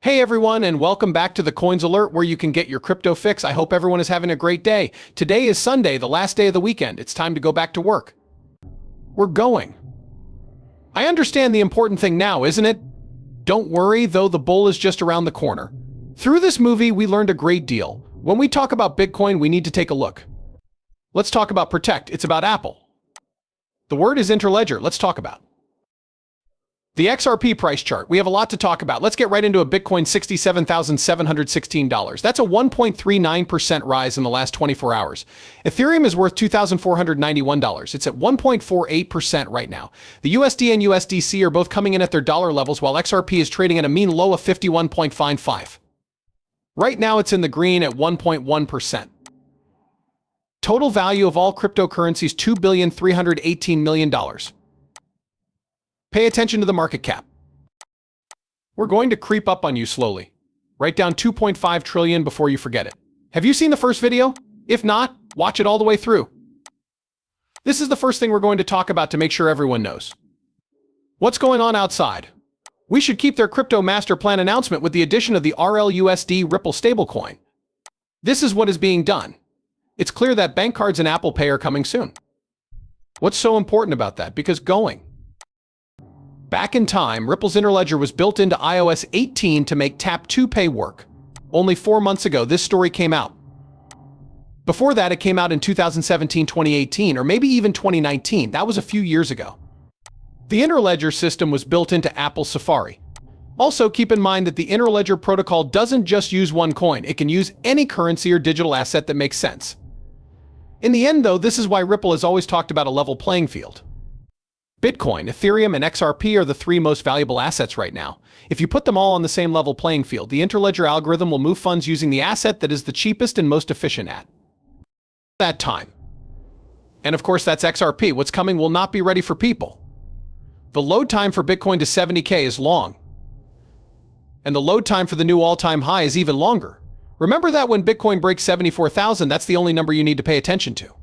Hey everyone, and welcome back to the Coins Alert, where you can get your crypto fix. I hope everyone is having a great day. Today is Sunday, the last day of the weekend. It's time to go back to work. We're going. I understand the important thing now, isn't it? Don't worry, though, the bull is just around the corner. Through this movie, we learned a great deal. When we talk about Bitcoin, we need to take a look. Let's talk about Protect. It's about Apple. The word is interledger. Let's talk about the XRP price chart. We have a lot to talk about. Let's get right into a Bitcoin $67,716. That's a 1.39% rise in the last 24 hours. Ethereum is worth $2,491. It's at 1.48% right now. The USD and USDC are both coming in at their dollar levels, while XRP is trading at a mean low of 51.55. Right now, it's in the green at 1.1%. Total value of all cryptocurrencies, $2,318 million. Pay attention to the market cap. We're going to creep up on you slowly. Write down 2.5 trillion before you forget it. Have you seen the first video? If not, watch it all the way through. This is the first thing we're going to talk about to make sure everyone knows. What's going on outside? We should keep their crypto master plan announcement with the addition of the RLUSD Ripple stablecoin. This is what is being done. It's clear that bank cards and Apple Pay are coming soon. What's so important about that? Because back in time, Ripple's interledger was built into iOS 18 to make Tap to Pay work. Only 4 months ago, this story came out. Before that, it came out in 2017, 2018, or maybe even 2019. That was a few years ago. The interledger system was built into Apple Safari. Also, keep in mind that the interledger protocol doesn't just use one coin. It can use any currency or digital asset that makes sense. In the end, though, this is why Ripple has always talked about a level playing field. Bitcoin, Ethereum, and XRP are the three most valuable assets right now. If you put them all on the same level playing field, the interledger algorithm will move funds using the asset that is the cheapest and most efficient at that time. And of course, that's XRP. What's coming will not be ready for people. The load time for Bitcoin to 70K is long. And the load time for the new all-time high is even longer. Remember that when Bitcoin breaks 74,000, that's the only number you need to pay attention to.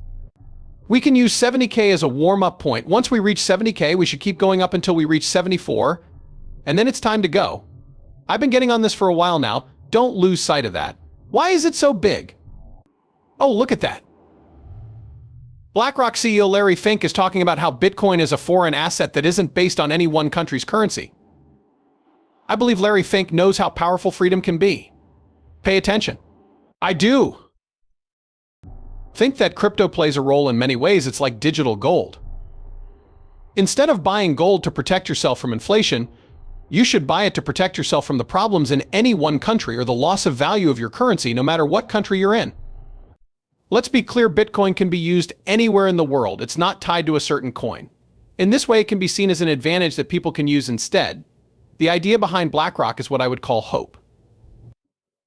We can use 70K as a warm-up point. Once we reach 70K, we should keep going up until we reach 74, and then it's time to go. I've been getting on this for a while now. Don't lose sight of that. Why is it so big? Oh, look at that. BlackRock CEO Larry Fink is talking about how Bitcoin is a foreign asset that isn't based on any one country's currency. I believe Larry Fink knows how powerful freedom can be. Pay attention. I do. Think that crypto plays a role in many ways. It's like digital gold. Instead of buying gold to protect yourself from inflation, you should buy it to protect yourself from the problems in any one country or the loss of value of your currency, no matter what country you're in. Let's be clear, Bitcoin can be used anywhere in the world. It's not tied to a certain coin. In this way, it can be seen as an advantage that people can use instead. The idea behind BlackRock is what I would call hope.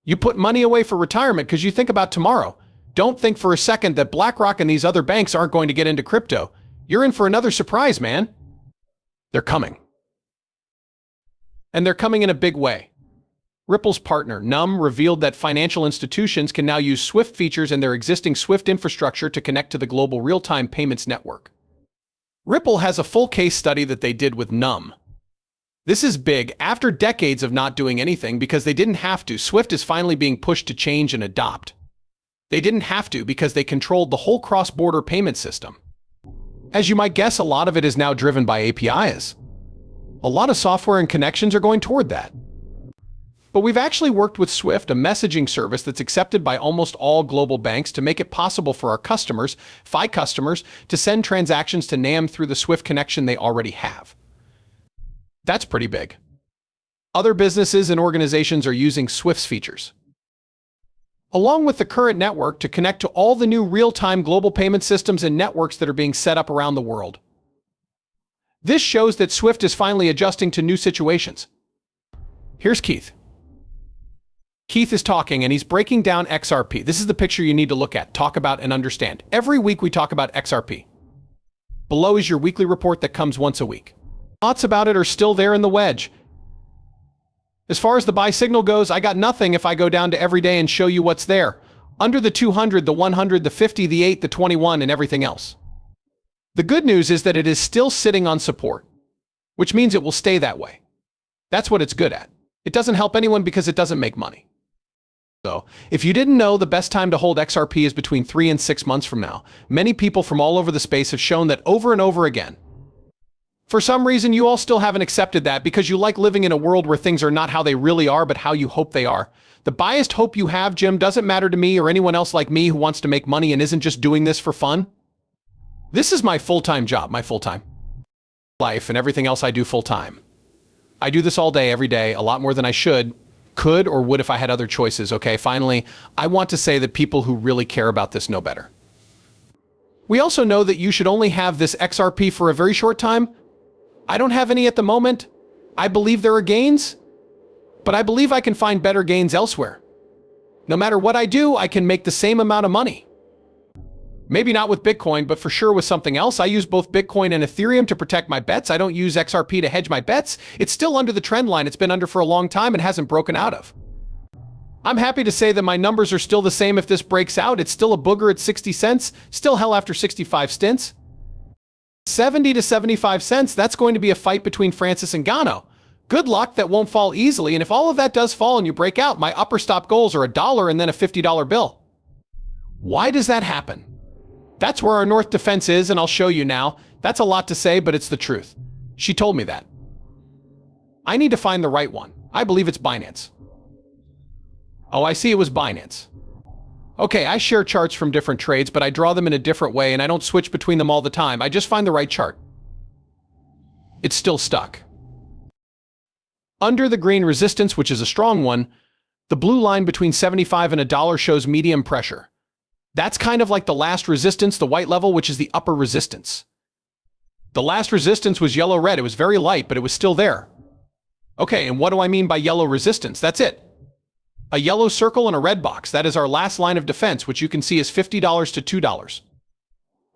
You put money away for retirement because you think about tomorrow. Don't think for a second that BlackRock and these other banks aren't going to get into crypto. You're in for another surprise, man. They're coming. And they're coming in a big way. Ripple's partner, Num, revealed that financial institutions can now use SWIFT features in their existing SWIFT infrastructure to connect to the global real-time payments network. Ripple has a full case study that they did with Num. This is big. After decades of not doing anything because they didn't have to, SWIFT is finally being pushed to change and adopt. They didn't have to because they controlled the whole cross-border payment system. As you might guess, a lot of it is now driven by APIs. A lot of software and connections are going toward that. But we've actually worked with SWIFT, a messaging service that's accepted by almost all global banks, to make it possible for our customers, FI customers, to send transactions to NAM through the SWIFT connection they already have. That's pretty big. Other businesses and organizations are using SWIFT's features, along with the current network, to connect to all the new real-time global payment systems and networks that are being set up around the world. This shows that SWIFT is finally adjusting to new situations. Here's Keith. Keith is talking, and he's breaking down XRP. This is the picture you need to look at, talk about, and understand. Every week we talk about XRP. Below is your weekly report that comes once a week. Thoughts about it are still there in the wedge. As far as the buy signal goes, I got nothing if I go down to every day and show you what's there. Under the 200, the 100, the 50, the 8, the 21, and everything else. The good news is that it is still sitting on support, which means it will stay that way. That's what it's good at. It doesn't help anyone because it doesn't make money. So, if you didn't know, the best time to hold XRP is between 3 and 6 months from now. Many people from all over the space have shown that over and over again. For some reason, you all still haven't accepted that because you like living in a world where things are not how they really are, but how you hope they are. The biased hope you have, Jim, doesn't matter to me or anyone else like me who wants to make money and isn't just doing this for fun. This is my full-time job, my full-time life, and everything else I do full-time. I do this all day, every day, a lot more than I could or would if I had other choices, okay? Finally, I want to say that people who really care about this know better. We also know that you should only have this XRP for a very short time. I don't have any at the moment. I believe there are gains, but I believe I can find better gains elsewhere. No matter what I do, I can make the same amount of money. Maybe not with Bitcoin, but for sure with something else. I use both Bitcoin and Ethereum to protect my bets. I don't use XRP to hedge my bets. It's still under the trend line it's been under for a long time and hasn't broken out of. I'm happy to say that my numbers are still the same if this breaks out. It's still a booger at 60 cents, still hell after 65 stints. 70 to 75 cents, that's going to be a fight between Francis and Gano. Good luck, that won't fall easily, and if all of that does fall and you break out, my upper stop goals are $1 and then a $50 bill. Why does that happen? That's where our North defense is, and I'll show you now. That's a lot to say, but it's the truth. She told me that. I need to find the right one. I believe it's Binance. Oh, I see, it was Binance. Okay, I share charts from different trades, but I draw them in a different way, and I don't switch between them all the time. I just find the right chart. It's still stuck. Under the green resistance, which is a strong one, the blue line between 75 and $1 shows medium pressure. That's kind of like the last resistance, the white level, which is the upper resistance. The last resistance was yellow-red. It was very light, but it was still there. Okay, and what do I mean by yellow resistance? That's it. A yellow circle and a red box. That is our last line of defense, which you can see is $50 to $2.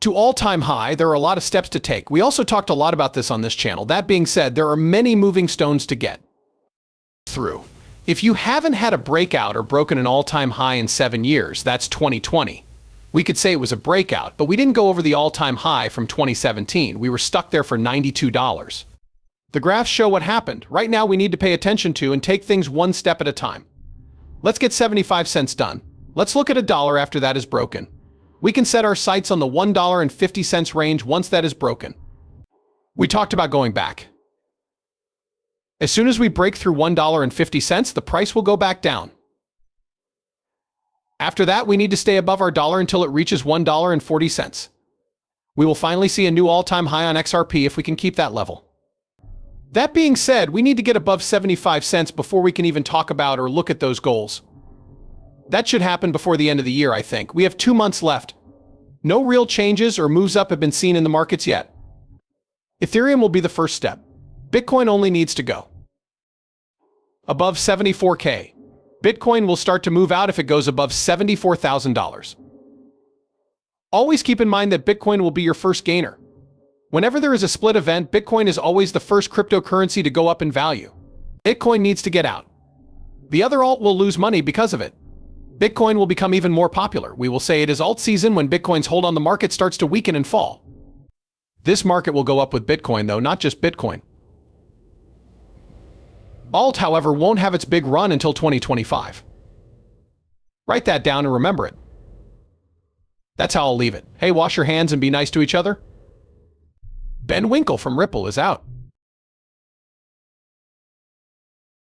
To all-time high, there are a lot of steps to take. We also talked a lot about this on this channel. That being said, there are many moving stones to get through. If you haven't had a breakout or broken an all-time high in 7 years, that's 2020. We could say it was a breakout, but we didn't go over the all-time high from 2017. We were stuck there for $92. The graphs show what happened. Right now, we need to pay attention to and take things one step at a time. Let's get 75 cents done. Let's look at $1 after that is broken. We can set our sights on the $1.50 range once that is broken. We talked about going back. As soon as we break through $1.50, the price will go back down. After that, we need to stay above our dollar until it reaches $1.40. We will finally see a new all-time high on XRP if we can keep that level. That being said, we need to get above 75 cents before we can even talk about or look at those goals. That should happen before the end of the year, I think. We have 2 months left. No real changes or moves up have been seen in the markets yet. Ethereum will be the first step. Bitcoin only needs to go above 74K. Bitcoin will start to move out if it goes above $74,000. Always keep in mind that Bitcoin will be your first gainer. Whenever there is a split event, Bitcoin is always the first cryptocurrency to go up in value. Bitcoin needs to get out. The other alt will lose money because of it. Bitcoin will become even more popular. We will say it is alt season when Bitcoin's hold on the market starts to weaken and fall. This market will go up with Bitcoin, though, not just Bitcoin. Alt, however, won't have its big run until 2025. Write that down and remember it. That's how I'll leave it. Hey, wash your hands and be nice to each other. Ben Winkle from Ripple is out.